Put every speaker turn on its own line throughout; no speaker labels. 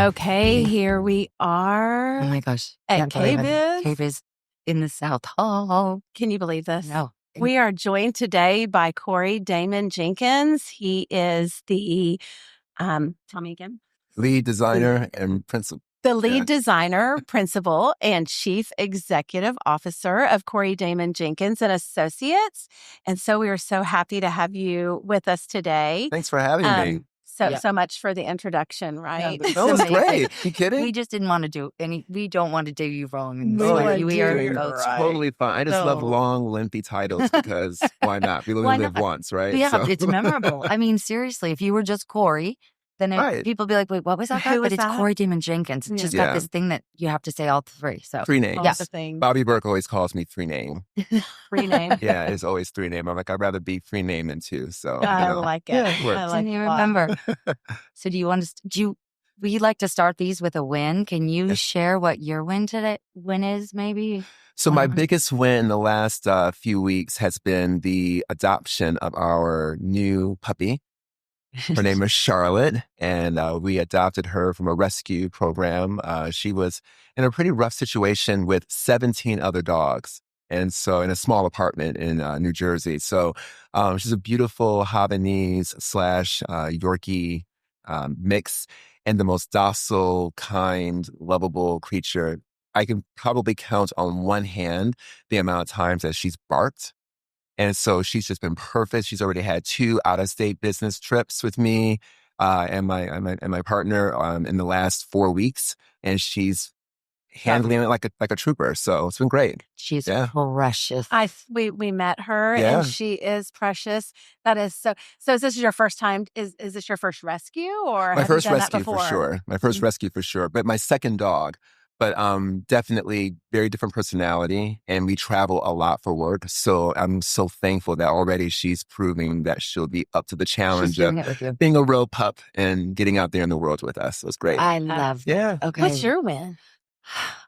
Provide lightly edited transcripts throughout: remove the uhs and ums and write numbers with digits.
Okay, here we are.
Oh my gosh.
At KBIS.
KBIS in the South Hall.
Can you believe this?
No.
We are joined today by Corey Damen Jenkins. He is the, tell me again.
Lead designer and principal.
The lead designer, principal, and chief executive officer of Corey Damen Jenkins and Associates. And so we are so happy to have you with us today.
Thanks for having me.
So much for the introduction, right?
That was great. You kidding?
We just didn't want to do we don't want to do you wrong.
We are totally fine. I just love long, lengthy titles because why not? We only live once, right?
Yeah, it's memorable. I mean, seriously, if you were just Corey, then people be like, wait, what was that? But it's Corey Damen Jenkins. It's just got this thing that you have to say all three. So
3 names.
Yeah. The thing.
Bobby Burke always calls me 3 name.
3 name.
Yeah, it's always 3 name. I'm like, I'd rather be 3 name than 2. So
I like it.
Yeah, it works.
I like
you remember. So we like to start these with a win. Can you share what your win is maybe?
So my biggest win in the last few weeks has been the adoption of our new puppy. Her name is Charlotte, and we adopted her from a rescue program. She was in a pretty rough situation with 17 other dogs, and so in a small apartment in New Jersey. So she's a beautiful Havanese / Yorkie mix, and the most docile, kind, lovable creature. I can probably count on one hand the amount of times that she's barked. And so she's just been perfect. She's already had 2 out-of-state business trips with me and my partner in the last 4 weeks, and she's handling it like a trooper. So it's been great.
She's precious.
We met her, and she is precious. That is so. So is this your first time? Is this your first rescue, or
my
have
first
you done
rescue
that before?
for sure? My first rescue for sure, but my second dog. But definitely very different personality, and we travel a lot for work. So I'm so thankful that already she's proving that she'll be up to the challenge of being a real pup and getting out there in the world with us. So it's great.
I love that.
Yeah.
Okay.
What's your win?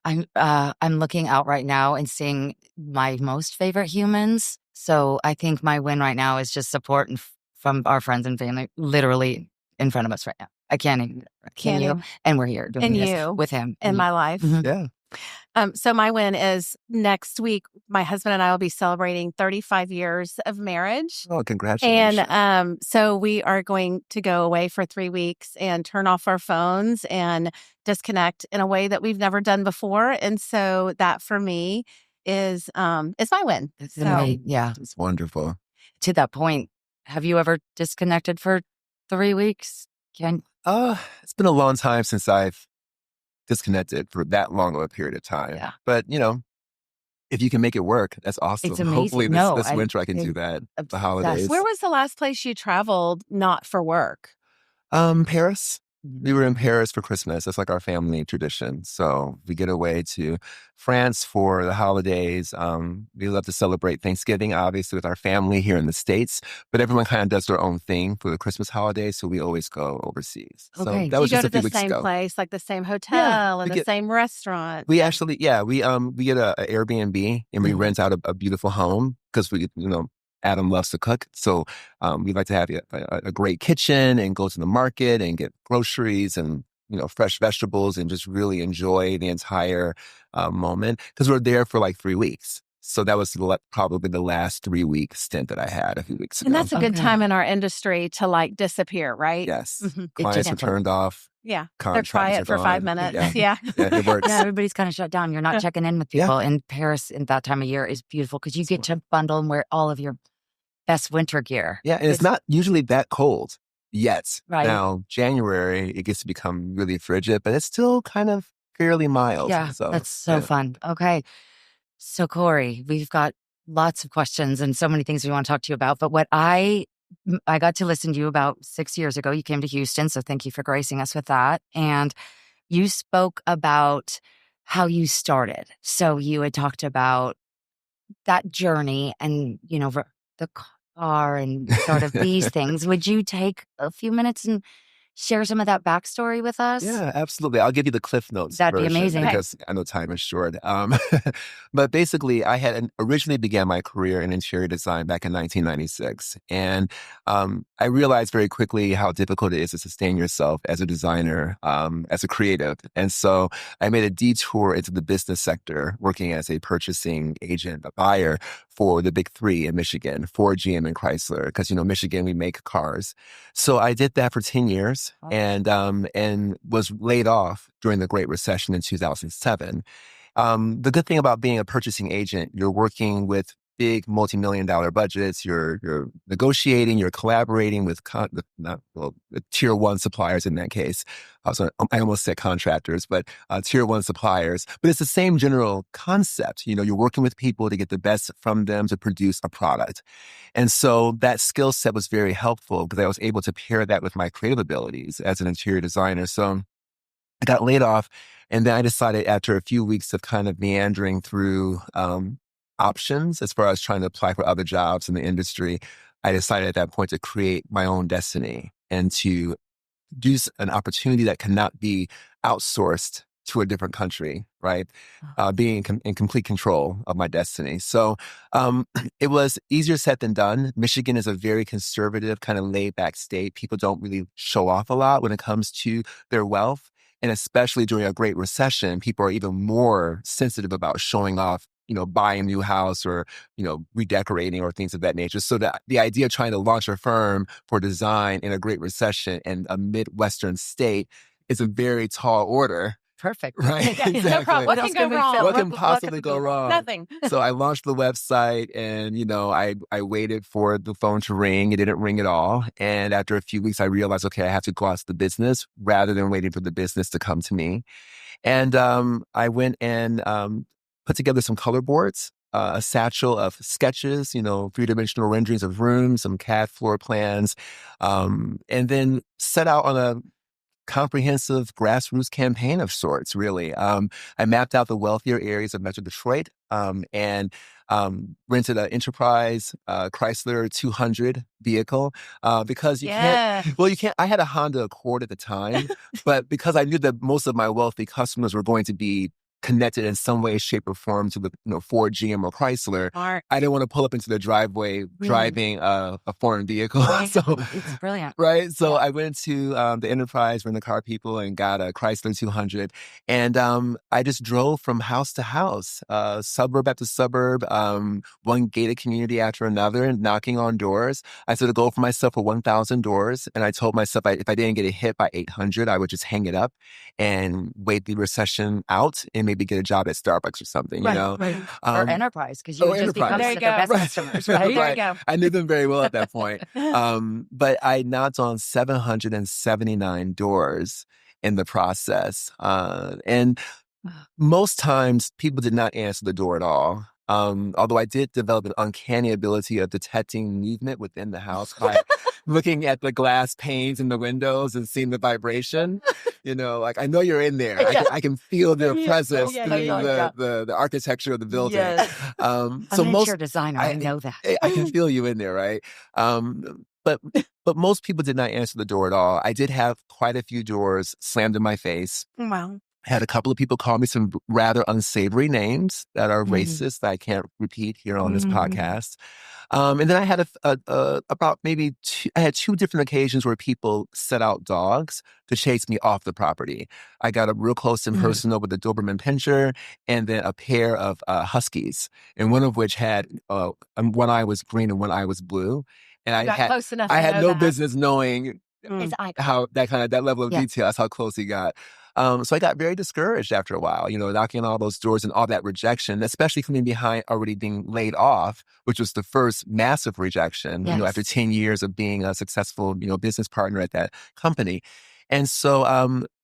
I'm looking out right now and seeing my most favorite humans. So I think my win right now is just support from our friends and family, literally in front of us right now. I can't even. Can you? And we're here doing this with him
in my life.
Mm-hmm.
Yeah.
So my win is next week. My husband and I will be celebrating 35 years of marriage.
Oh, congratulations!
And so we are going to go away for 3 weeks and turn off our phones and disconnect in a way that we've never done before. And so that for me is my win.
Yeah,
it's wonderful.
To that point, have you ever disconnected for 3 weeks?
It's been a long time since I've disconnected for that long of a period of time.
Yeah.
But, if you can make it work, that's awesome.
It's amazing.
Hopefully this winter I can do that, the holidays.
Where was the last place you traveled not for work?
Paris. We were in Paris for Christmas. That's like our family tradition. So we get away to France for the holidays. We love to celebrate Thanksgiving, obviously, with our family here in the States. But everyone kind of does their own thing for the Christmas holidays. So we always go overseas.
Okay.
So that was just a few
weeks ago. You go to the same place, like the same hotel and the same restaurant.
We actually, we get a Airbnb and we rent out a beautiful home because we, Adam loves to cook. So we like to have a great kitchen and go to the market and get groceries and, fresh vegetables and just really enjoy the entire moment because we're there for like 3 weeks. So that was probably the last 3-week stint that I had a few weeks ago.
And that's a good time in our industry to disappear, right?
Yes. Mm-hmm. Clients are turned off.
Yeah. They're quiet for 5 minutes. Yeah.
It works.
Yeah, everybody's kind of shut down. You're not checking in with people. And Paris in that time of year is beautiful because you get to bundle and wear all of your best winter gear.
Yeah, and it's not usually that cold yet.
Right.
Now, January, it gets to become really frigid, but it's still kind of fairly mild.
Yeah,
so,
that's so fun. Okay. So, Corey, we've got lots of questions and so many things we want to talk to you about. But what I got to listen to you about 6 years ago. You came to Houston, so thank you for gracing us with that. And you spoke about how you started. So you had talked about that journey and, the car and sort of these things. Would you take a few minutes and share some of that backstory with us?
Yeah, absolutely. I'll give you the Cliff Notes
That'd be
version
amazing.
because I know time is short. But basically, I had originally began my career in interior design back in 1996. And I realized very quickly how difficult it is to sustain yourself as a designer, as a creative. And so I made a detour into the business sector, working as a purchasing agent, a buyer for the big three in Michigan, Ford, GM, and Chrysler. Because, Michigan, we make cars. So I did that for 10 years and was laid off during the Great Recession in 2007. The good thing about being a purchasing agent, you're working with big multi-million-dollar budgets. You're negotiating, you're collaborating with the tier one suppliers in that case. I almost said contractors, but tier one suppliers. But it's the same general concept. You're working with people to get the best from them to produce a product. And so that skill set was very helpful because I was able to pair that with my creative abilities as an interior designer. So I got laid off, and then I decided after a few weeks of kind of meandering through options as far as trying to apply for other jobs in the industry, I decided at that point to create my own destiny and to do an opportunity that cannot be outsourced to a different country, right? Being in complete control of my destiny. So it was easier said than done. Michigan is a very conservative, kind of laid back state. People don't really show off a lot when it comes to their wealth. And especially during a Great Recession, people are even more sensitive about showing off, buying a new house or, redecorating or things of that nature. So that the idea of trying to launch a firm for design in a Great Recession in a Midwestern state is a very tall order.
Perfect.
Right? Exactly.
No problem. What can go wrong?
What can possibly go wrong?
Nothing.
So I launched the website and, I waited for the phone to ring. It didn't ring at all. And after a few weeks, I realized, okay, I have to go out to the business rather than waiting for the business to come to me. And I went and put together some color boards, a satchel of sketches, three-dimensional renderings of rooms, some CAD floor plans, and then set out on a comprehensive grassroots campaign of sorts, really. I mapped out the wealthier areas of Metro Detroit and rented an Enterprise Chrysler 200 vehicle because you can't, I had a Honda Accord at the time, but because I knew that most of my wealthy customers were going to be connected in some way, shape, or form to the Ford, GM, or Chrysler.
Smart.
I didn't want to pull up into the driveway driving a foreign vehicle. So
it's brilliant.
Right. So I went to the Enterprise, Rent the Car People, and got a Chrysler 200. And I just drove from house to house, suburb after suburb, one gated community after another, knocking on doors. I set a goal for myself for 1,000 doors. And I told myself if I didn't get a hit by 800, I would just hang it up and wait the recession out and maybe get a job at Starbucks or something,
Right. Or Enterprise, because you would just become the best customers, right?
There you go.
I knew them very well at that point. But I knocked on 779 doors in the process. And most times people did not answer the door at all. Although I did develop an uncanny ability of detecting movement within the house by looking at the glass panes in the windows and seeing the vibration. I know you're in there. I can feel their presence through the architecture of the building.
Yes.
So
I'm an
most
interior designer. I know that.
I can feel you in there, right? But most people did not answer the door at all. I did have quite a few doors slammed in my face.
Wow.
I had a couple of people call me some rather unsavory names that are racist that I can't repeat here on this podcast. And then I had I had two different occasions where people set out dogs to chase me off the property. I got up real close and personal with a Doberman Pinscher and then a pair of Huskies, and one of which had one eye was green and one eye was blue. And I had no business knowing how that level of detail. That's how close he got. So I got very discouraged after a while, knocking on all those doors and all that rejection, especially coming behind already being laid off, which was the first massive rejection, after 10 years of being a successful, business partner at that company. And so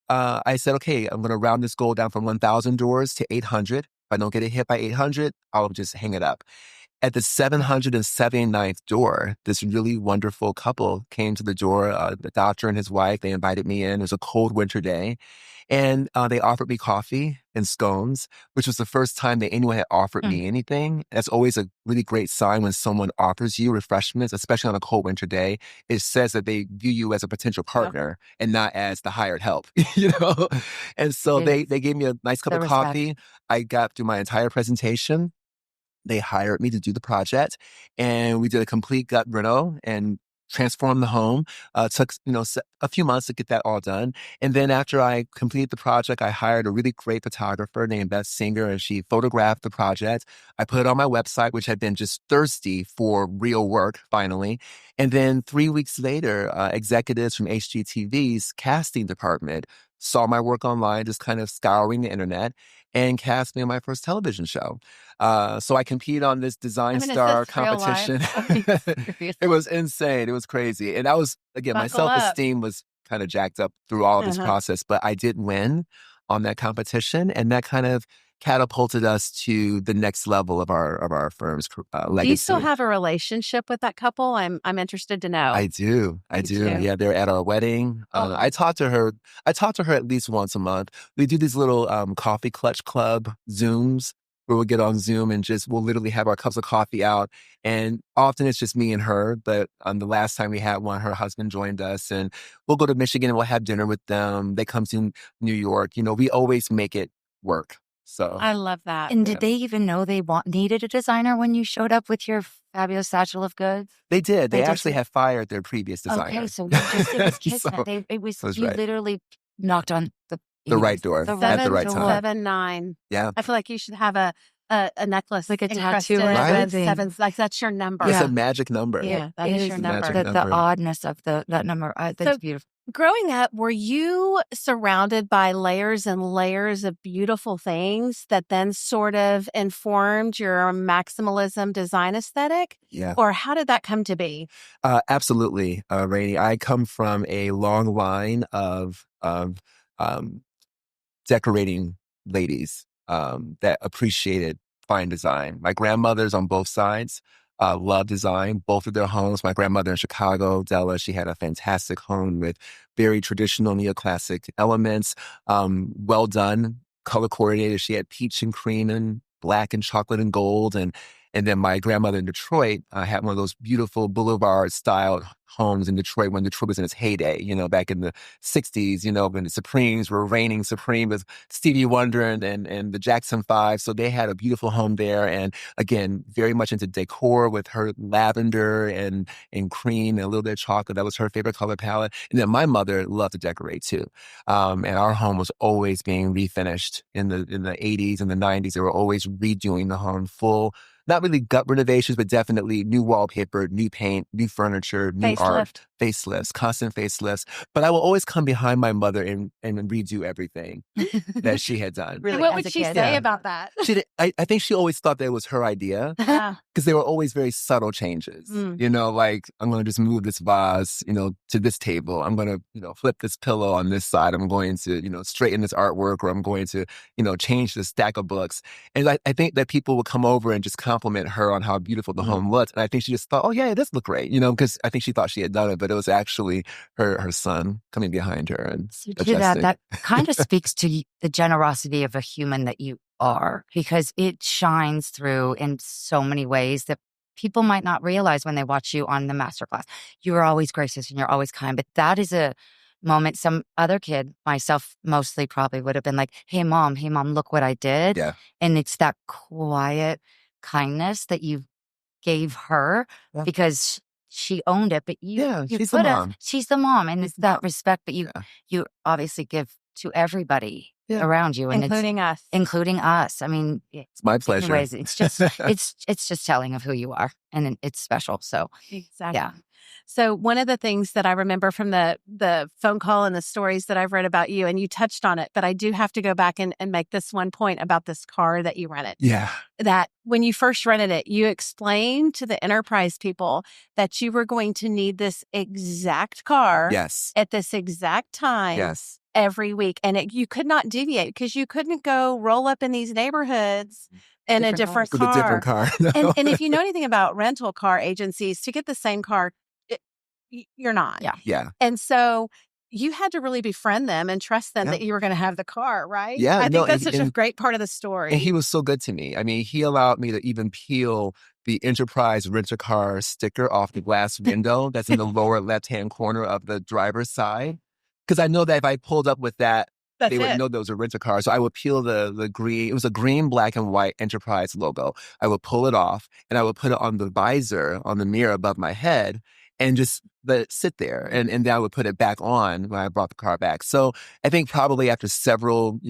I said, okay, I'm going to round this goal down from 1,000 doors to 800. If I don't get a hit by 800, I'll just hang it up. At the 779th door, this really wonderful couple came to the door, the doctor and his wife. They invited me in. It was a cold winter day. And they offered me coffee and scones, which was the first time that anyone had offered me anything. That's always a really great sign when someone offers you refreshments, especially on a cold winter day. It says that they view you as a potential partner and not as the hired help, you know? And so they gave me a nice cup of coffee. I got through my entire presentation. They hired me to do the project, and we did a complete gut reno and transformed the home. Took a few months to get that all done, and then after I completed the project, I hired a really great photographer named Beth Singer, and she photographed the project. I put it on my website, which had been just thirsty for real work finally. And then 3 weeks later, executives from HGTV's casting department saw my work online, just kind of scouring the internet, and cast me on my first television show. So I competed on this Design Star competition. It was insane. It was crazy. And I was, again, my self-esteem was kind of jacked up through all of this process, but I did win on that competition. And that kind of catapulted us to the next level of our firm's legacy.
Do you still have a relationship with that couple? I'm interested to know.
I do. Yeah, they're at our wedding. I talk to her at least once a month. We do these little coffee clutch club Zooms where we'll get on Zoom and we'll literally have our cups of coffee out. And often it's just me and her. But the last time we had one, her husband joined us, and we'll go to Michigan and we'll have dinner with them. They come to New York. We always make it work. So
I love that.
And did they even know they needed a designer when you showed up with your fabulous satchel of goods?
They did. They actually had fired their previous designer.
Okay, so it was you literally knocked on
the right door at the right time.
7-9.
Yeah.
I feel like you should have a necklace,
like a tattoo,
with sevens. Like that's your number.
It's a magic number.
Yeah, that is your number.
The oddness of that number. That's beautiful.
Growing up, were you surrounded by layers and layers of beautiful things that then sort of informed your maximalism design aesthetic?
Yeah.
Or how did that come to be?
Absolutely, Rainey. I come from a long line of decorating ladies that appreciated fine design. My grandmothers on both sides love design, both of their homes. My grandmother in Chicago, Della, she had a fantastic home with very traditional neoclassic elements, well done, color coordinated. She had peach and cream and black and chocolate and gold. And then my grandmother in Detroit had one of those beautiful boulevard-style homes in Detroit when Detroit was in its heyday, back in the 60s, when the Supremes were reigning supreme with Stevie Wonder and the Jackson 5. So they had a beautiful home there. And again, very much into decor with her lavender and cream and a little bit of chocolate. That was her favorite color palette. And then my mother loved to decorate too. And our home was always being refinished in the 80s and the 90s. They were always redoing the home full. Not really gut renovations, but definitely new wallpaper, new paint, new furniture, new art, facelifts, constant facelifts. But I will always come behind my mother and redo everything that she had done.
Really, what would she say about that?
I think she always thought that it was her idea because they were always very subtle changes. Like I'm going to just move this vase, to this table. I'm going to, flip this pillow on this side. I'm going to, straighten this artwork, or I'm going to, change the stack of books. And I think that people would come over and just compliment her on how beautiful the home looked. And I think she just thought, oh yeah, it does look great, because I think she thought she had done it, but it was actually her son coming behind her and adjusting.
That kind of speaks to the generosity of a human that you are, because it shines through in so many ways that people might not realize when they watch you on the masterclass. You're always gracious and you're always kind, but that is a moment some other kid, myself mostly, probably would have been like, hey mom, look what I did.
Yeah.
And it's that quiet kindness that you gave her because she owned it, but
she's the mom.
She's the mom, and it's that respect that you obviously give to everybody around you, and
including
us. I mean,
it's my pleasure.
Anyways, it's just it's just telling of who you are, and it's special. So
exactly. Yeah. So one of the things that I remember from the phone call and the stories that I've read about you, and you touched on it, but I do have to go back and make this one point about this car that you rented.
Yeah.
That when you first rented it, you explained to the enterprise people that you were going to need this exact car at this exact time every week. And you could not deviate because you couldn't go roll up in these neighborhoods in a different
With a different
car.
car. No.
And if you know anything about rental car agencies, to get the same car, you're not.
Yeah.
Yeah.
And so you had to really befriend them and trust them
Yeah.
that you were going to have the car, right?
Yeah,
I
no,
think that's
and-
such a
and-
great part of the story.
And he was so good to me. I mean, he allowed me to even peel the Enterprise rent-a-car sticker off the glass window that's in the lower left-hand corner of the driver's side. Because I know that if I pulled up with that,
That's
they would
it.
know there was a rent-a-car. So I would peel the green, it was a green, black, and white Enterprise logo. I would pull it off and I would put it on the visor, on the mirror above my head, and just let it sit there. And then I would put it back on when I brought the car back. So I think probably after several,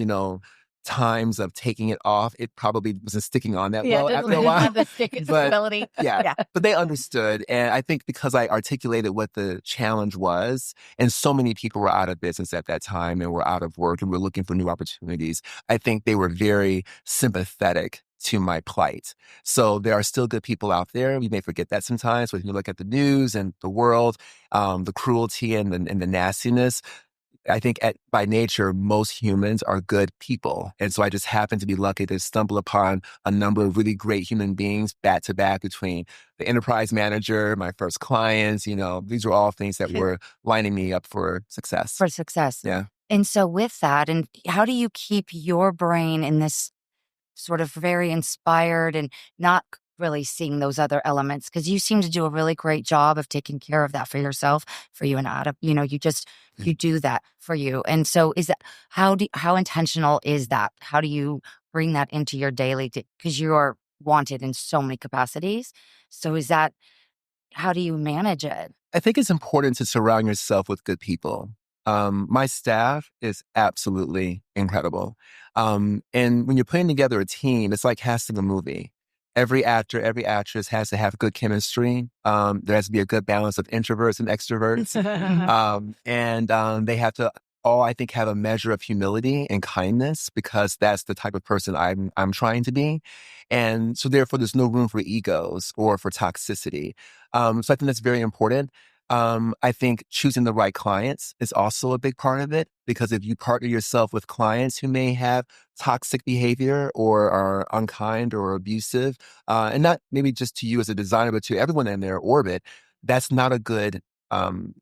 times of taking it off, it probably wasn't sticking on that well after a while.
The stick
But-
stability.
Yeah. But they understood. And I think because I articulated what the challenge was, and so many people were out of business at that time and were out of work and were looking for new opportunities, I think they were very sympathetic to my plight. So there are still good people out there. We may forget that sometimes when you look at the news and the world, the cruelty and the nastiness. I think by nature, most humans are good people. And so I just happened to be lucky to stumble upon a number of really great human beings back to back between the enterprise manager, my first clients. These are all things that were lining me up for success.
For success.
Yeah.
And so with that, and how do you keep your brain in this sort of very inspired and not really seeing those other elements? Because you seem to do a really great job of taking care of that for yourself, for you and Adam. You do that for you. And so how intentional is that? How do you bring that into your daily, because you're wanted in so many capacities. So how do you manage it?
I think it's important to surround yourself with good people. My staff is absolutely incredible. And when you're putting together a team, it's like casting a movie. Every actor, every actress has to have good chemistry. There has to be a good balance of introverts and extroverts. And they have to all, I think, have a measure of humility and kindness, because that's the type of person I'm trying to be. And so therefore, there's no room for egos or for toxicity. So I think that's very important. I think choosing the right clients is also a big part of it, because if you partner yourself with clients who may have toxic behavior or are unkind or abusive, and not maybe just to you as a designer, but to everyone in their orbit, that's not a good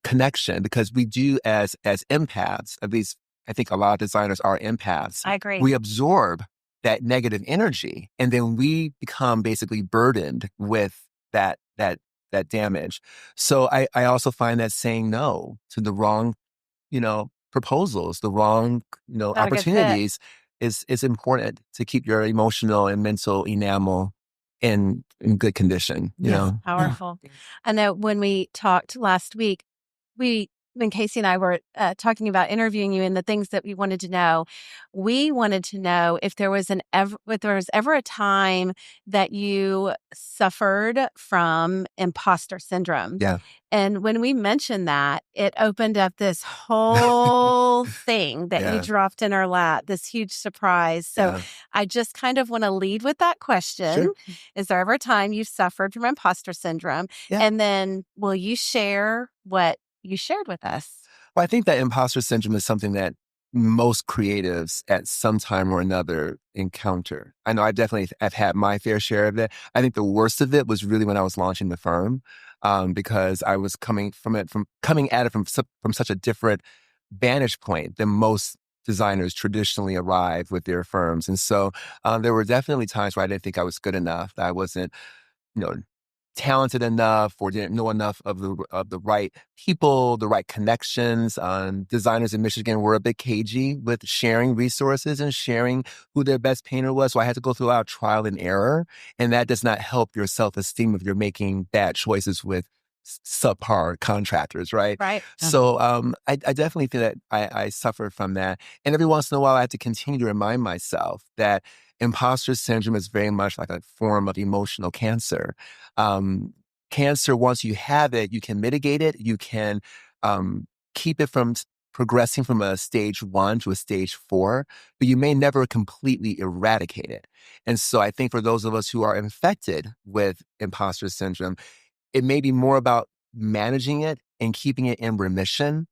connection, because we do as empaths, at least I think a lot of designers are empaths.
I agree.
We absorb that negative energy, and then we become basically burdened with that damage. So I also find that saying no to the wrong, proposals, the wrong,
Not a good fit.
opportunities is important to keep your emotional and mental enamel in good condition, you know?
Powerful. I know when we talked last week, when Casey and I were talking about interviewing you and the things that we wanted to know, we wanted to know if there was ever a time that you suffered from imposter syndrome.
Yeah.
And when we mentioned that, it opened up this whole thing that you
Yeah.
dropped in our lap, this huge surprise. So
Yeah.
I just kind of want to lead with that question.
Sure.
Is there ever a time you suffered from imposter syndrome?
Yeah.
And then will you share what you shared with us?
Well, I think that imposter syndrome is something that most creatives at some time or another encounter. I know I've had my fair share of it. I think the worst of it was really when I was launching the firm, because I was coming at it from such a different vantage point than most designers traditionally arrive with their firms. And so there were definitely times where I didn't think I was good enough, that I wasn't, talented enough, or didn't know enough of the right people, the right connections. Designers in Michigan were a bit cagey with sharing resources and sharing who their best painter was. So I had to go through a lot of trial and error, and that does not help your self-esteem if you're making bad choices with subpar contractors, right?
Right.
So I definitely think that I suffered from that. And every once in a while, I have to continue to remind myself that imposter syndrome is very much like a form of emotional cancer. Cancer, once you have it, you can mitigate it. You can keep it from progressing from a stage 1 to a stage 4, but you may never completely eradicate it. And so I think for those of us who are infected with imposter syndrome, it may be more about managing it and keeping it in remission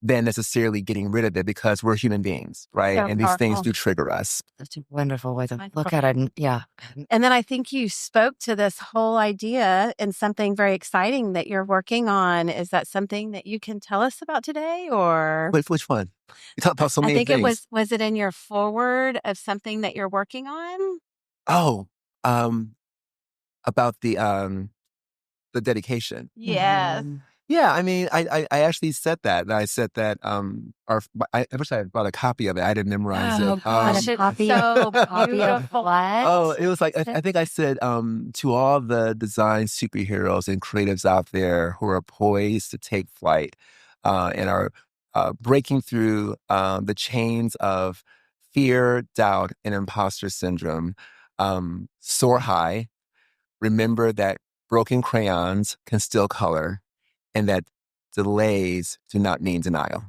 than necessarily getting rid of it, because we're human beings, right?
So
And these things
powerful.
do trigger us.
That's a wonderful way to
I
look
love
at it. And yeah.
And then I think you spoke to this whole idea and something very exciting that you're working on. Is that something that you can tell us about today, or?
Which one? You talk about so
I
many
think
things.
was it in your forward of something that you're working on?
Oh, about the dedication.
Yes.
Mhm.
Yeah, I mean, I actually said that. And I said that I wish I had brought a copy of it. I didn't memorize
Oh,
it.
gosh.
It's
Copy
so
Copy of
beautiful.
what?
Oh, it was like I think I said to all the design superheroes and creatives out there who are poised to take flight and are breaking through the chains of fear, doubt, and imposter syndrome. Soar high. Remember that broken crayons can still color, and that delays do not mean denial.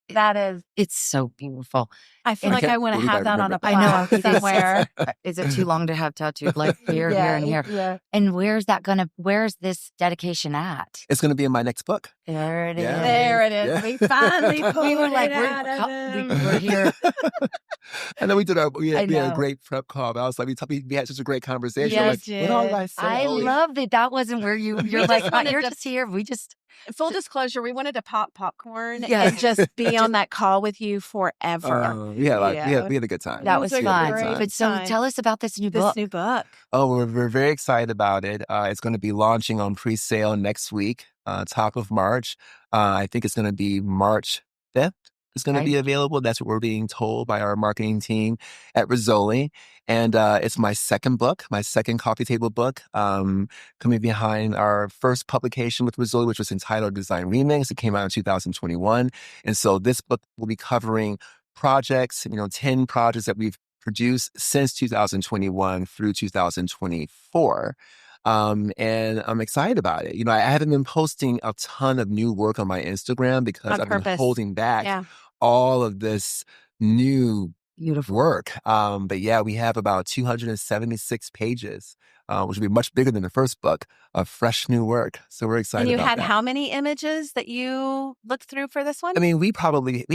That is.
It's so beautiful.
I feel
I
like I
can't
want to
believe I
have that on a
remember
I know.
plaque
It is.
somewhere.
Is it too long to have tattooed like here, here, and here?
Yeah.
And where's this dedication at?
It's going to be in my next book.
There it is.
Yeah.
There it is.
Yeah.
We finally pulled
We were
it
like,
out of him.
we're here.
And then we did we had a
know.
great prep call. I was like, we had such a great conversation.
Yeah,
I'm like,
we
what all
did.
did I say?
I
Oh,
love that wasn't where you're
just
like,
wanted
you're
to-
just here. We just,
Full disclosure, we wanted to pop popcorn
Yeah.
and just be on that call with you forever.
yeah, we had a good time.
that
It
was
was a
fun.
great
But so
time.
tell us about this new
This
book.
new book.
Oh, we're very excited about it. It's going to be launching on pre-sale next week, top of March. I think it's going to be March 5th. It's going to be available. That's what we're being told by our marketing team at Rizzoli. And it's my second book, my second coffee table book, coming behind our first publication with Rizzoli, which was entitled Design Remix. It came out in 2021. And so this book will be covering projects, 10 projects that we've produced since 2021 through 2024. And I'm excited about it. I haven't been posting a ton of new work on my Instagram because
On
I've been
purpose.
holding back
Yeah.
all of this new
Beautiful.
work. But yeah, we have about 276 pages, which will be much bigger than the first book of fresh new work. So we're excited
And you
about
had
that.
how many images that you looked through for this one?
I mean, we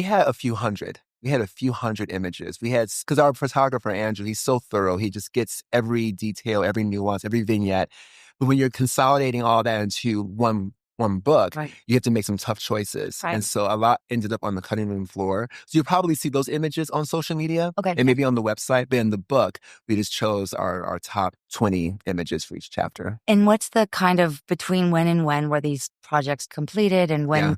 had a few hundred. We had a few hundred images. Because our photographer, Andrew, he's so thorough. He just gets every detail, every nuance, every vignette. But when you're consolidating all that into one book,
Right.
you have to make some tough choices.
Right.
And so a lot ended up on the cutting room floor. So you'll probably see those images on social media
Okay.
and maybe on the website. But in the book, we just chose our top 20 images for each chapter.
And what's the kind of between when and when were these projects completed and when,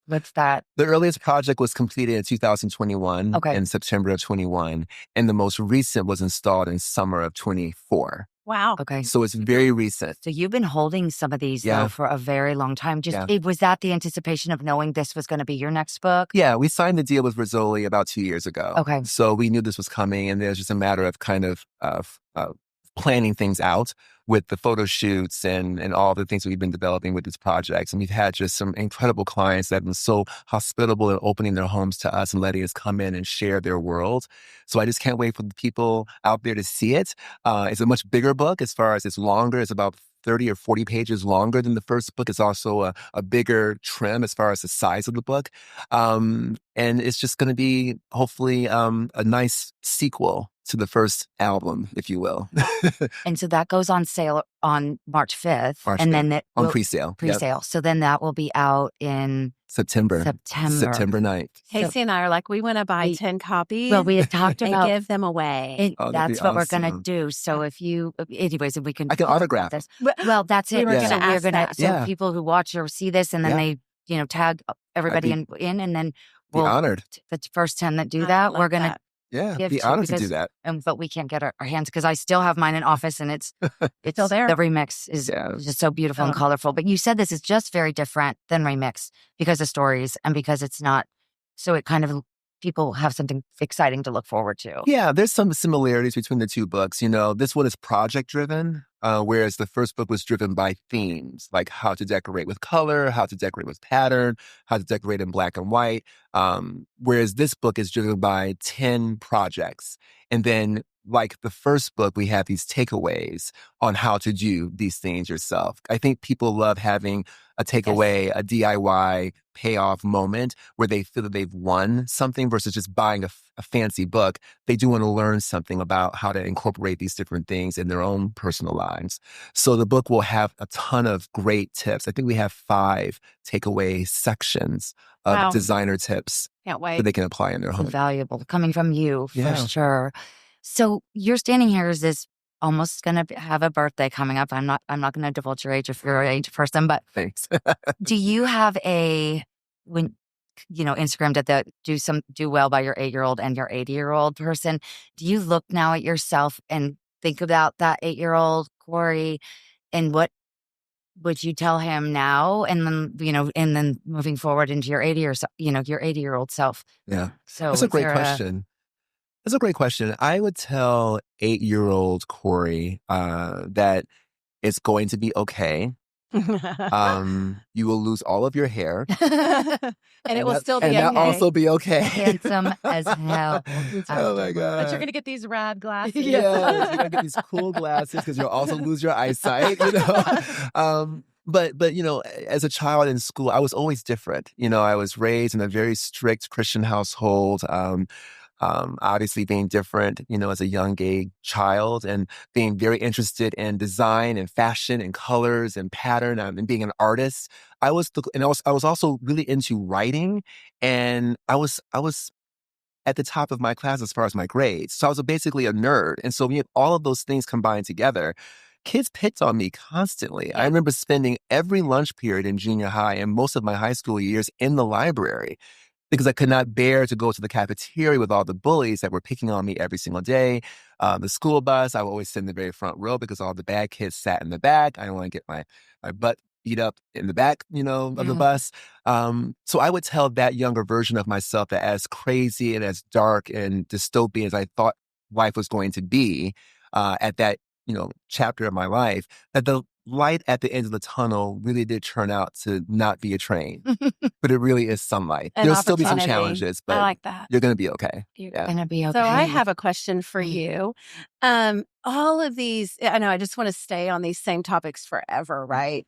what's that?
The earliest project was completed in 2021,
Okay.
in September of 21. And the most recent was installed in summer of 24.
Wow.
Okay.
So it's very recent.
So you've been holding some of these
Yeah.
though for a very long time.
Yeah.
Was that the anticipation of knowing this was going to be your next book?
Yeah, we signed the deal with Rizzoli about 2 years ago.
Okay.
So we knew this was coming, and there's just a matter of kind of planning things out with the photo shoots and all the things that we've been developing with these projects. And we've had just some incredible clients that have been so hospitable in opening their homes to us and letting us come in and share their world. So I just can't wait for the people out there to see it. It's a much bigger book as far as it's longer. It's about 30 or 40 pages longer than the first book. It's also a bigger trim as far as the size of the book. And it's just going to be hopefully a nice sequel to the first album, if you will.
And so that goes on sale on March 5th.
March
and
5th,
then that
on
will-
pre-sale. Yep.
pre-sale. So then that will be out in
September.
September.
9th.
Casey and I are like, we want to buy
We-
10 copies
Well, we had talked
and
about
give them away.
Oh, that'd
that's
be
what we're going to
awesome.
do. So if you, anyways, if we can,
I can autograph
this. Well, that's it.
We were
gonna
So
ask that.
so
Yeah.
people who watch or see this and then
Yeah.
they, tag everybody
I'd
in, and then
Be
we'll,
honored.
the first 10 that do
I
that,
love
we're going to,
that.
Yeah,
give
be
to-
honored to
because-
do that.
but we can't get our hands because I still have mine in office and it's
Still there.
The remix is
Yeah.
just so beautiful and
Oh.
colorful. But you said this is just very different than remix because of stories and because it's not. So it kind of people have something exciting to look forward to.
Yeah, there's some similarities between the two books. This one is project driven, whereas the first book was driven by themes, like how to decorate with color, how to decorate with pattern, how to decorate in black and white. Whereas this book is driven by 10 projects. And then like the first book, we have these takeaways on how to do these things yourself. I think people love having a takeaway, a DIY payoff moment where they feel that they've won something versus just buying a fancy book. They do want to learn something about how to incorporate these different things in their own personal lives. So the book will have a ton of great tips. I think we have 5 takeaway sections of designer tips
Can't wait.
that they can apply in their home.
Valuable coming from you for sure. So you're standing here as this almost going to have a birthday coming up. I'm not going to divulge your age if you're an age person, but
thanks.
Do you have when Instagram did that, do well by your 8-year-old and your 80-year-old person? Do you look now at yourself and think about that 8-year-old Corey and what would you tell him now? And then, moving forward into your 80-year-old self.
Yeah.
So
that's a great question. That's a great question. I would tell 8-year-old Corey that it's going to be okay. You will lose all of your hair.
and it will still be okay.
And that also be okay.
Handsome as hell.
Oh my God.
But you're going to get these rad glasses.
Yeah, you're going to get these cool glasses because you'll also lose your eyesight, But as a child in school, I was always different. I was raised in a very strict Christian household. Obviously being different, as a young gay child and being very interested in design and fashion and colors and pattern and being an artist. I was also really into writing, and I was at the top of my class as far as my grades. So I was basically a nerd. And so we had all of those things combined together. Kids picked on me constantly. Yeah. I remember spending every lunch period in junior high and most of my high school years in the library, because I could not bear to go to the cafeteria with all the bullies that were picking on me every single day. The school bus, I would always sit in the very front row because all the bad kids sat in the back. I didn't want to get my butt beat up in the back, of the bus. So I would tell that younger version of myself that as crazy and as dark and dystopian as I thought life was going to be at that, chapter of my life, that the light at the end of the tunnel really did turn out to not be a train, but it really is sunlight. There'll still be some challenges, but
I like that.
You're going to be okay.
You're going to be okay.
So I have a question for you. All of these, I know I just want to stay on these same topics forever, right?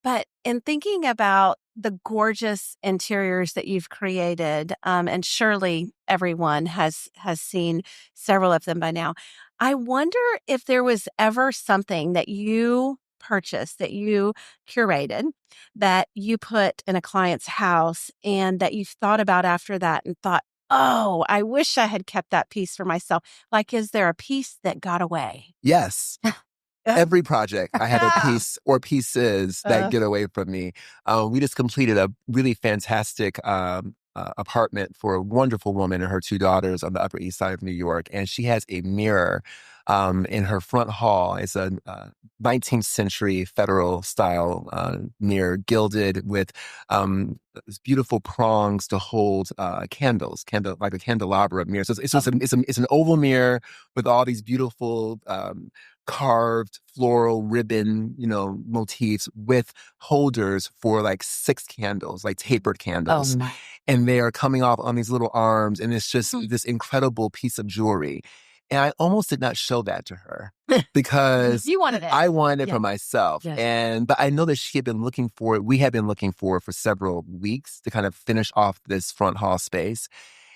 But in thinking about the gorgeous interiors that you've created, and surely everyone has seen several of them by now, I wonder if there was ever something that you purchased, that you curated, that you put in a client's house and that you've thought about after that and thought, oh, I wish I had kept that piece for myself. Like, is there a piece that got away?
Yes. Every project, I have a piece or pieces that get away from me. We just completed a really fantastic apartment for a wonderful woman and her 2 daughters on the Upper East Side of New York. And she has a mirror in her front hall. It's a 19th century federal style mirror, gilded with beautiful prongs to hold candles, like a candelabra of mirrors. So it's an oval mirror with all these beautiful carved floral ribbon, motifs with holders for like 6 candles, like tapered candles. And they are coming off on these little arms. And it's just this incredible piece of jewelry. And I almost did not show that to her because
you wanted it.
I wanted it for myself.
Yes.
But I know that she had been looking for it. We had been looking for it for several weeks to kind of finish off this front hall space.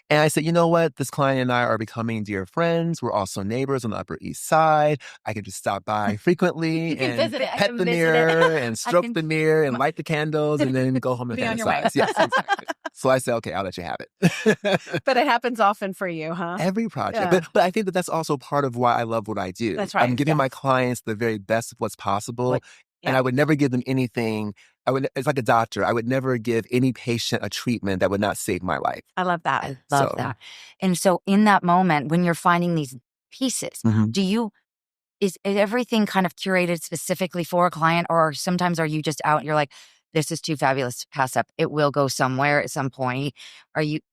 And I said, you know what? This client and I are becoming dear friends. We're also neighbors on the Upper East Side. I can just stop by frequently and pet the mirror and stroke the mirror and light the candles and then go home and fantasize. Yes, exactly. So I said, okay, I'll let you have it.
But it happens often for you, huh?
Every project. Yeah. But I think that's also part of why I love what I do.
That's right.
I'm giving my clients the very best of what's possible. And I would never give them anything. It's like a doctor. I would never give any patient a treatment that would not save my life.
I love that.
I love that. And so in that moment, when you're finding these pieces, is everything kind of curated specifically for a client, or sometimes are you just out and you're like, this is too fabulous to pass up. It will go somewhere at some point.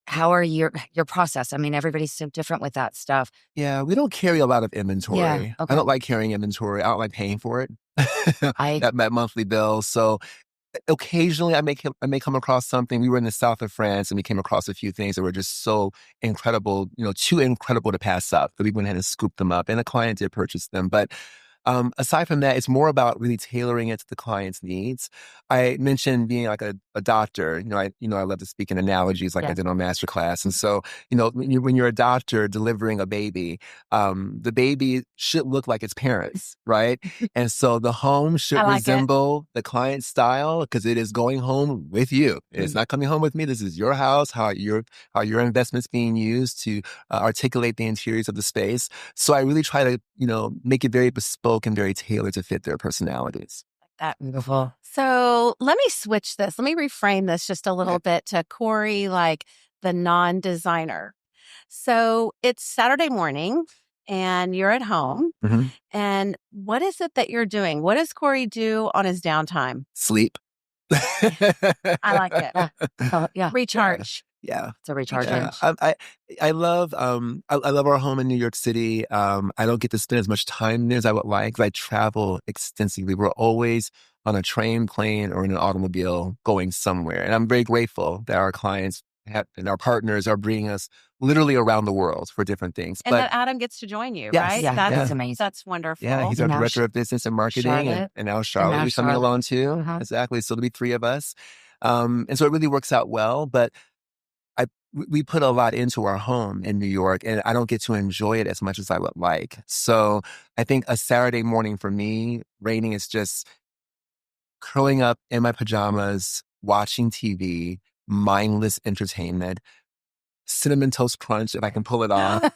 How are your process? I mean, everybody's so different with that stuff.
Yeah, we don't carry a lot of inventory.
Yeah, okay.
I don't like carrying inventory. I don't like paying for it. That monthly bill. So occasionally I may come across something. We were in the south of France and we came across a few things that were just so incredible, too incredible to pass up, that we went ahead and scooped them up, and the client did purchase them. But aside from that, it's more about really tailoring it to the client's needs. I mentioned being like a doctor. I love to speak in analogies like I did on Masterclass. And so, when you're a doctor delivering a baby, the baby should look like its parents, right? And so the home should resemble the client's style, because it is going home with you. It's not coming home with me. This is your house, how your investment's being used to articulate the interiors of the space. So I really try to, make it very bespoke and very tailored to fit their personalities.
That beautiful. So let me switch this. Let me reframe this just a little bit to Corey, like the non-designer. So it's Saturday morning and you're at home.
Mm-hmm.
And what is it that you're doing? What does Corey do on his downtime?
Sleep.
I like it. Recharge.
Yeah.
It's a recharge.
Yeah. I love I love our home in New York City. I don't get to spend as much time there as I would like, because I travel extensively. We're always on a train, plane, or in an automobile going somewhere. And I'm very grateful that our clients and our partners are bringing us literally around the world for different things.
And that Adam gets to join you,
yes,
right?
Yeah, that's amazing.
That's wonderful.
Yeah, he's our director of business and marketing. And now Charlotte will be coming along too.
Uh-huh.
Exactly. So there'll be three of us. And so it really works out well. But we put a lot into our home in New York, and I don't get to enjoy it as much as I would like. So I think a Saturday morning for me, Rainey, is just curling up in my pajamas, watching TV, mindless entertainment, cinnamon toast crunch if I can pull it off,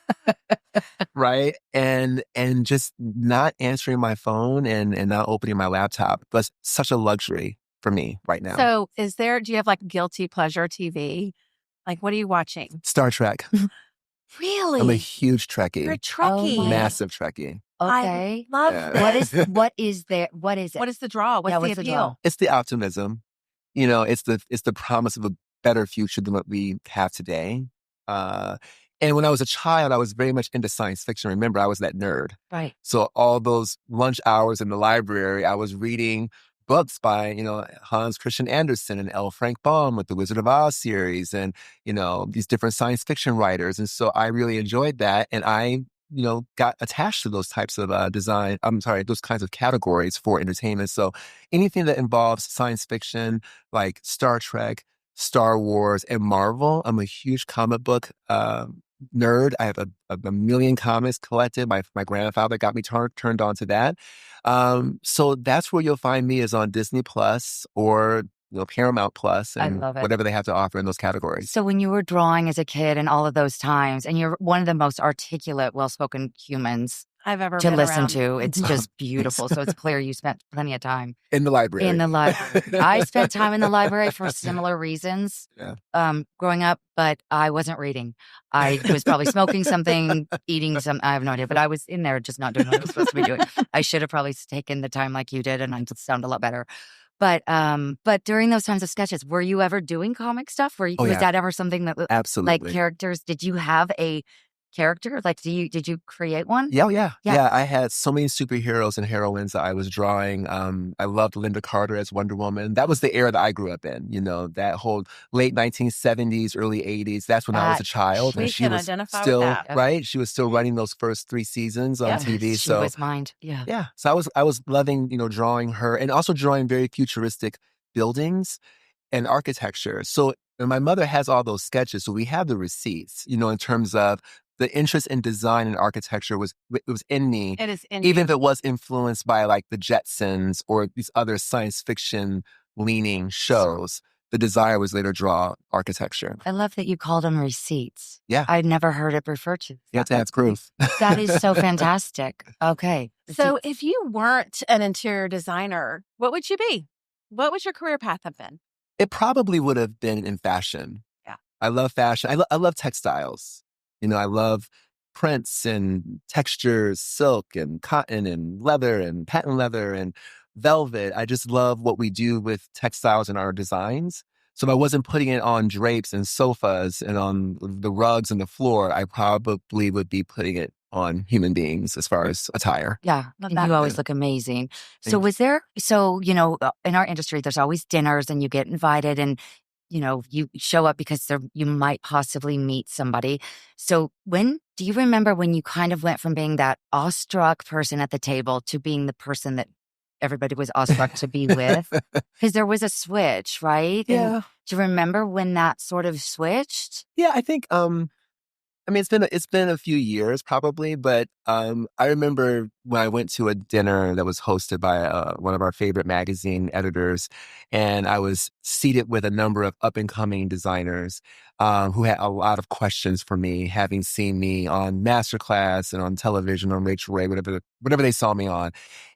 right? And just not answering my phone and not opening my laptop. But such a luxury for me right now.
So do you have like guilty pleasure TV? Like, what are you watching?
Star Trek.
Really?
I'm a huge Trekkie.
You're a Trekkie.
Massive Trekkie.
Okay.
I love
it. What is there? What is it?
What is the draw? What's the appeal?
It's the optimism. It's the promise of a better future than what we have today. And when I was a child, I was very much into science fiction. Remember, I was that nerd.
Right.
So all those lunch hours in the library, I was reading books by, Hans Christian Andersen and L. Frank Baum with the Wizard of Oz series and, these different science fiction writers. And so I really enjoyed that. And I, got attached to those types of those kinds of categories for entertainment. So anything that involves science fiction, like Star Trek, Star Wars, and Marvel. I'm a huge comic book nerd. I have a million comics collected. My grandfather got me turned on to that. So that's where you'll find me, is on Disney Plus or Paramount Plus and whatever they have to offer in those categories.
So when you were drawing as a kid and all of those times, and you're one of the most articulate, well-spoken humans
I've ever
to
been
listen
around.
to, it's just beautiful. So it's clear you spent plenty of time
in the library.
I spent time in the library for similar reasons.
Yeah.
Growing up, but I wasn't reading. I was probably smoking something, eating some. I have no idea, but I was in there just not doing what I was supposed to be doing. I should have probably taken the time like you did, and I'd sound a lot better. But during those times of sketches, were you ever doing comic stuff? Was that ever something that
absolutely,
like characters? Did you have a character? Like, did you create one?
Yeah. I had so many superheroes and heroines that I was drawing. I loved Linda Carter as Wonder Woman. That was the era that I grew up in. That whole late 1970s, early 80s. That's when I was a child, and she was still right. She was still running those first 3 seasons on TV.
She was mine.
Yeah. So I was loving drawing her, and also drawing very futuristic buildings and architecture. So and my mother has all those sketches, so we have the receipts. In terms of the interest in design and architecture was in me.
It is in
even if it was influenced by like the Jetsons or these other science fiction leaning shows. The desire was later draw architecture.
I love that you called them receipts.
Yeah.
I'd never heard it referred to.
You have to have proof.
That is so fantastic. Okay.
So if you weren't an interior designer, what would you be? What would your career path have been?
It probably would have been in fashion.
Yeah.
I love fashion. I love textiles. I love prints and textures, silk and cotton and leather and patent leather and velvet. I just love what we do with textiles in our designs. So if I wasn't putting it on drapes and sofas and on the rugs and the floor, I probably would be putting it on human beings as far as attire.
Yeah.
Love
And
that.
you always look amazing. So
Thank
was there, in our industry, there's always dinners and you get invited and, you show up because you might possibly meet somebody. So do you remember when you kind of went from being that awestruck person at the table to being the person that everybody was awestruck to be with? Because there was a switch, right?
Yeah.
And do you remember when that sort of switched?
Yeah, I think I mean, it's been a few years probably, but I remember when I went to a dinner that was hosted by one of our favorite magazine editors, and I was seated with a number of up and coming designers who had a lot of questions for me, having seen me on Masterclass and on television on Rachel Ray, whatever they saw me on,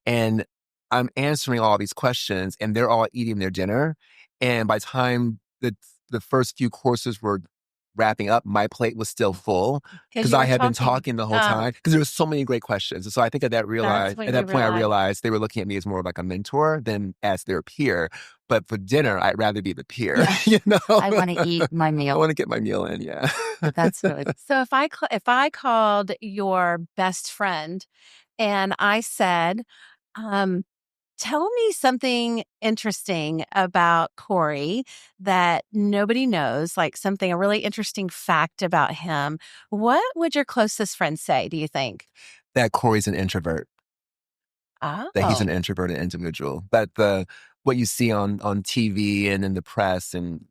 and I'm answering all these questions, and they're all eating their dinner, and by the time the first few courses were wrapping up, my plate was still full because I had been talking the whole time because there were so many great questions. And so I think at that point, I realized they were looking at me as more of like a mentor than as their peer. But for dinner, I'd rather be the peer.
I want to eat my meal.
I want to get my meal in. Yeah,
that's good.
So if I called your best friend and I said, tell me something interesting about Corey that nobody knows, like a really interesting fact about him. What would your closest friend say, do you think?
That Corey's an introvert.
Oh.
That he's an introverted individual. That what you see on TV and in the press and,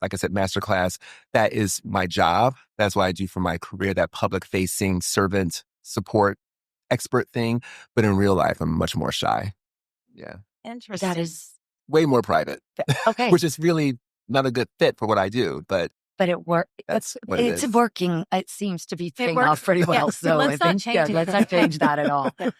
like I said, Masterclass, that is my job. That's what I do for my career, that public facing servant support expert thing. But in real life, I'm much more shy. Yeah.
Interesting.
That is
way more private.
Okay.
Which is really not a good fit for what I do, but
it works. It's working. It seems to be paying off pretty well.
Yeah. So let's not
change that at all. But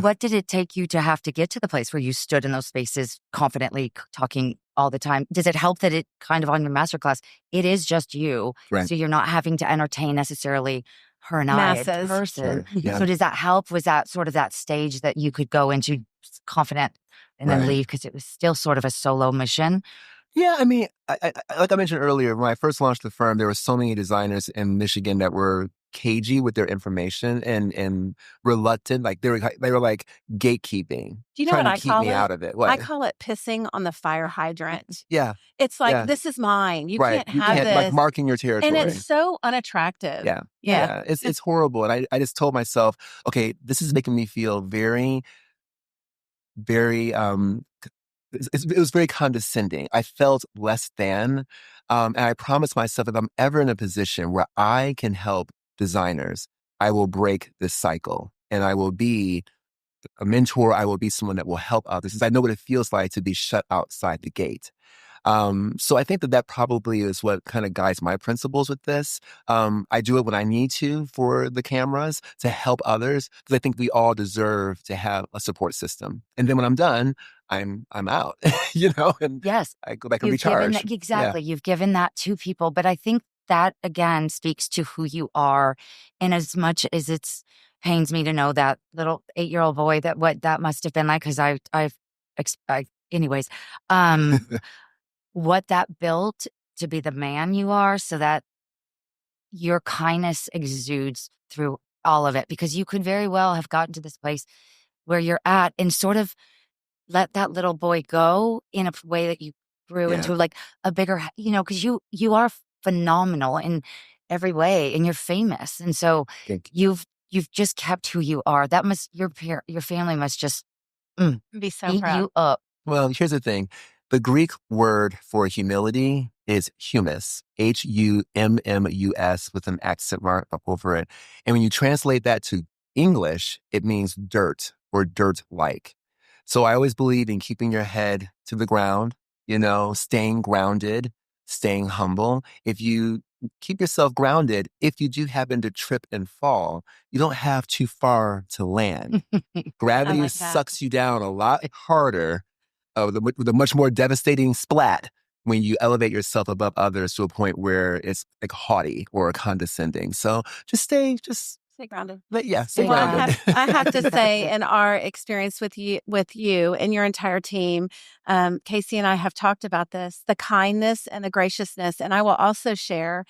what did it take you to have to get to the place where you stood in those spaces confidently talking all the time? Does it help that it kind of on your masterclass, it is just you.
Right.
So you're not having to entertain necessarily her and I person.
Sure. Yeah.
So does that help? Was that sort of that stage that you could go into confident and then leave because it was still sort of a solo mission?
Yeah, I mean, I like I mentioned earlier, when I first launched the firm, there were so many designers in Michigan that were cagey with their information and reluctant. Like they were like gatekeeping.
Do you know
trying
what
to
I
keep
call
me
it?
out of it. What?
I call it pissing on the fire hydrant.
Yeah.
It's like, this is mine. You can't have this.
Like marking your territory.
And it's so unattractive.
Yeah. It's horrible. And I just told myself, okay, this is making me feel very, very, it was very condescending. I felt less than. And I promised myself if I'm ever in a position where I can help designers, I will break this cycle and I will be a mentor. I will be someone that will help others because I know what it feels like to be shut outside the gate. So I think that probably is what kind of guides my principles with this. I do it when I need to for the cameras to help others because I think we all deserve to have a support system. And then when I'm done, I'm out, and
yes,
I go back and recharge.
Exactly. Yeah. You've given that to people. But I think that, again, speaks to who you are. And as much as it's pains me to know that little 8-year-old boy, what that must have been like, because anyways, what that built to be the man you are so that your kindness exudes through all of it, because you could very well have gotten to this place where you're at and sort of let that little boy go in a way that you grew into like a bigger, because you are phenomenal in every way and you're famous. And so you've just kept who you are. That must, your family must just
be so
eat
proud.
You up.
Well, here's the thing. The Greek word for humility is humus, Hummus, with an accent mark over it. And when you translate that to English, it means dirt or dirt-like. So I always believe in keeping your head to the ground, staying grounded, staying humble. If you keep yourself grounded, if you do happen to trip and fall, you don't have too far to land. Gravity sucks you down a lot harder with a much more devastating splat when you elevate yourself above others to a point where it's like haughty or condescending. So just stay
grounded.
Stay grounded.
I have to say, in our experience with you and your entire team, Casey and I have talked about this, the kindness and the graciousness. And I will also share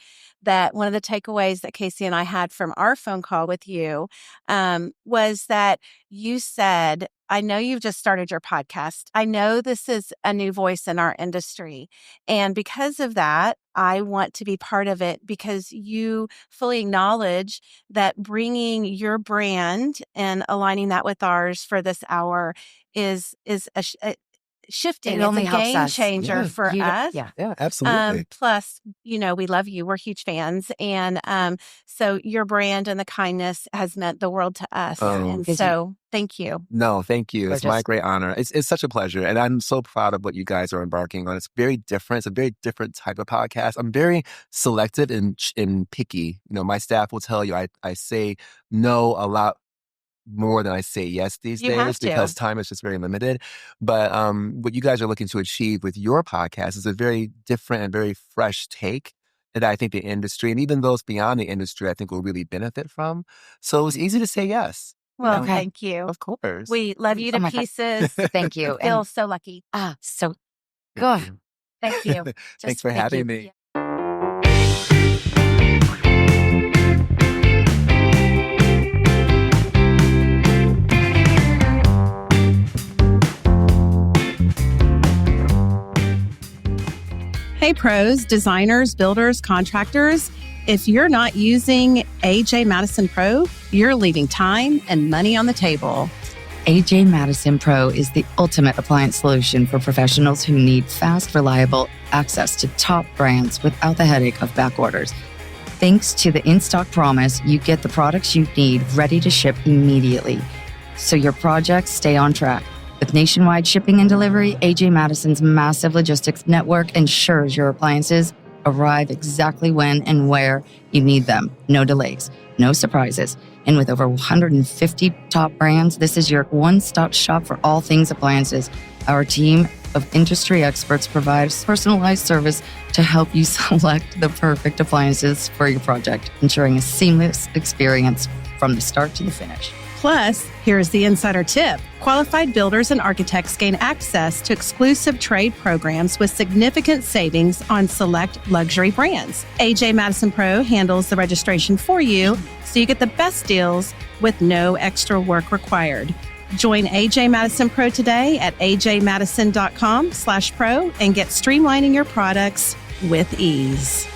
that one of the takeaways that Casey and I had from our phone call with you was that you said, I know you've just started your podcast. I know this is a new voice in our industry. And because of that, I want to be part of it because you fully acknowledge that bringing your brand and aligning that with ours for this hour is a shifting.
It only
it's a
helps
game
us.
changer for us.
Yeah.
Yeah, absolutely.
Plus, we love you. We're huge fans. And so your brand and the kindness has meant the world to us. And so thank you.
No, thank you. It's my
Gorgeous.
great honor. It's such a pleasure. And I'm so proud of what you guys are embarking on. It's very different. It's a very different type of podcast. I'm very selective and picky. My staff will tell you I say no a lot more than I say yes these days because time is just very limited. But what you guys are looking to achieve with your podcast is a very different and very fresh take that I think the industry and even those beyond the industry, I think will really benefit from. So it was easy to say yes.
Well, thank you.
Of course.
We love you to pieces.
Thank you.
Feel so lucky.
So good.
Thank you.
Thanks for having me.
Hey pros, designers, builders, contractors, if you're not using AJ Madison Pro, you're leaving time and money on the table.
AJ Madison Pro is the ultimate appliance solution for professionals who need fast, reliable access to top brands without the headache of back orders. Thanks to the in-stock promise, you get the products you need ready to ship immediately, so your projects stay on track. With nationwide shipping and delivery, AJ Madison's massive logistics network ensures your appliances arrive exactly when and where you need them. No delays, no surprises. And with over 150 top brands, this is your one-stop shop for all things appliances. Our team of industry experts provides personalized service to help you select the perfect appliances for your project, ensuring a seamless experience from the start to the finish.
Plus, here's the insider tip. Qualified builders and architects gain access to exclusive trade programs with significant savings on select luxury brands. AJ Madison Pro handles the registration for you, so you get the best deals with no extra work required. Join AJ Madison Pro today at ajmadison.com/pro and get streamlining your products with ease.